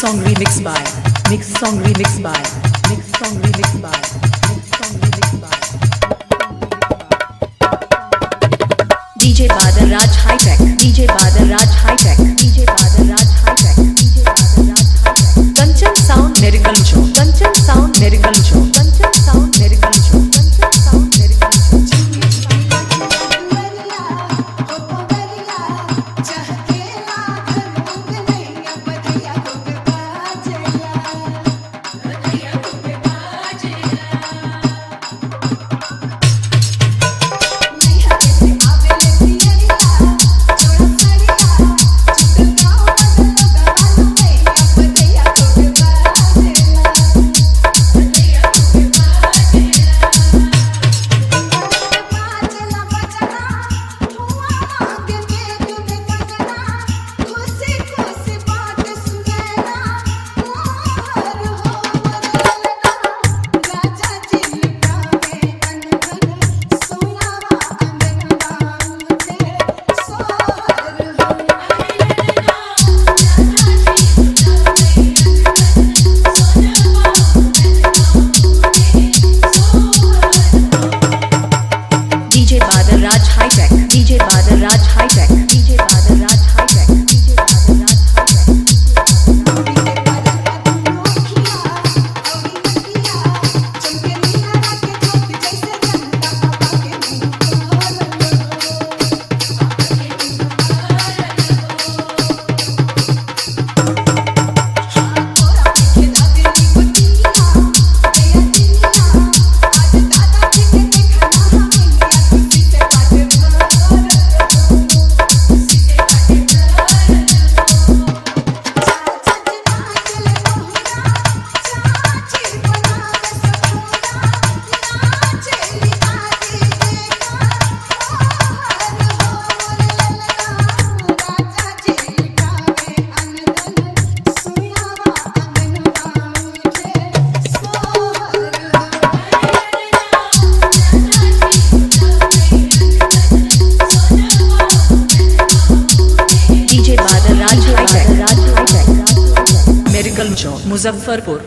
song remixed by Mix song remixed by Mix song remixed by Mix song remixed by DJ Badal Raj High Tech DJ Badal Raj High Tech DJ Badal Raj High Tech DJ Badal Raj High Tech Kanchan Sound Miracle Show Kanchan Sound Miracle Show Kanchan Sound Miracle Show Kanchan Sound Miracle Show Muzaffarpur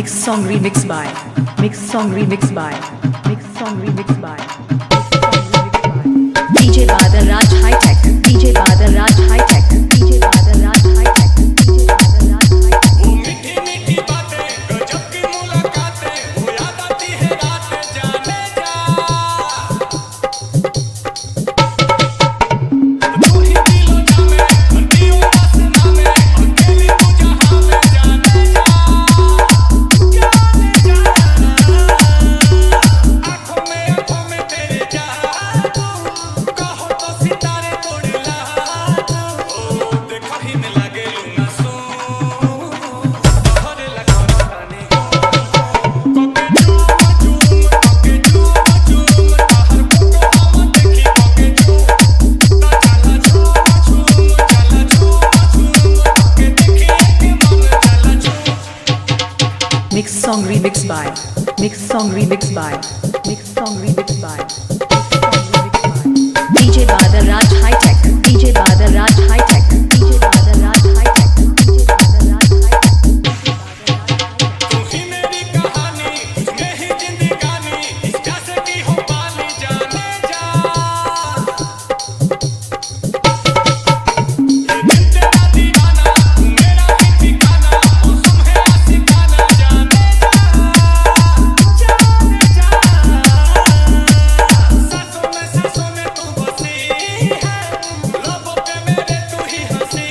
song remixed by Mix song remixed by Mix song remixed by DJ Badal Raj High Tech DJ Badal Raj High Tech DJ Badal Raj High Tech DJ Badal Raj High Tech वो मीठी मीठी बातें गजब की मुलाकातें वो याद आती है रात जाने जा तू ही दिलो जामे हंडी उदास नामे अकेली तू जहां में जाने जा आँखों में तेरे जादू कहो तो सितारे तोड़ ला ओ देखो ही में लगे लूना सो हरे लगा रानी कोके झूम बाहर को हम देखी कोके झूम चला झूम चला झूम के देखी के मन चला झूम Mix song remixed by Mix song remixed by Mix song remixed by DJ Badal Raj High Tech DJ Badal Raj High Tech DJ Badal Raj High Tech DJ Badal Raj High Tech तू ही मेरी कहानी तुझमें ही जिंदगानी इस प्यासे की हो पाली जाने जा ये दिल तेरा दीवाना तू मेरा ही ठिकाना मौसम है आशिकाना जाने जा सांसों में तू बसी है लबों पे मेरे तू ही हंसी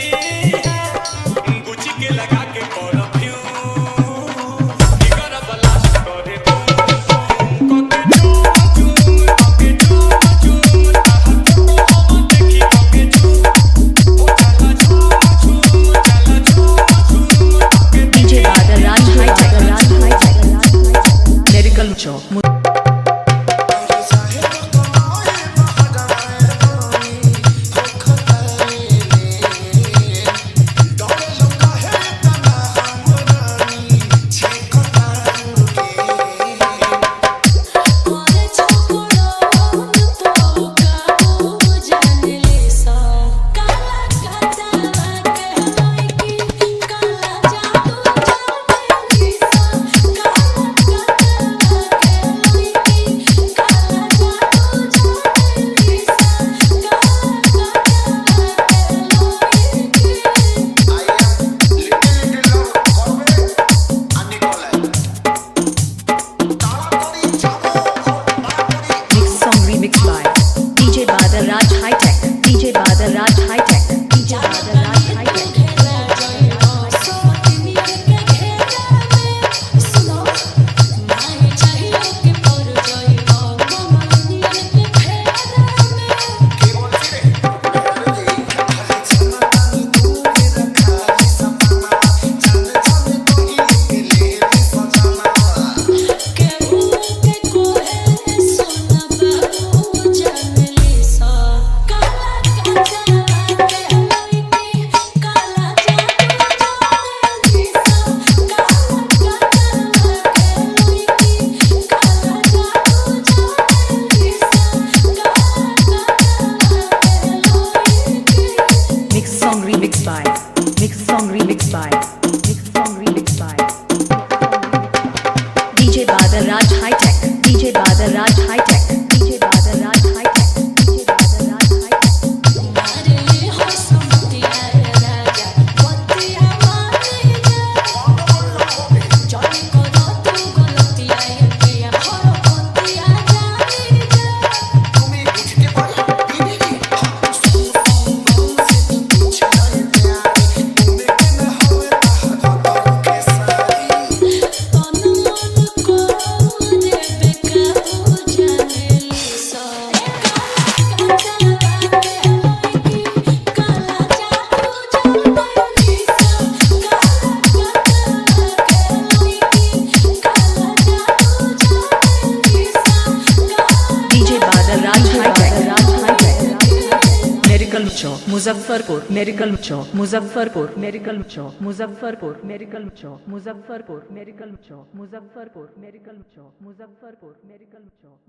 चौक मुजफ्फरपुर मेडिकल चौक मुजफ्फरपुर मेडिकल चौक मुजफ्फरपुर मेडिकल चौक मुजफ्फरपुर मेडिकल चौक मुजफ्फरपुर मेडिकल चौक मुजफ्फरपुर मेडिकल चौक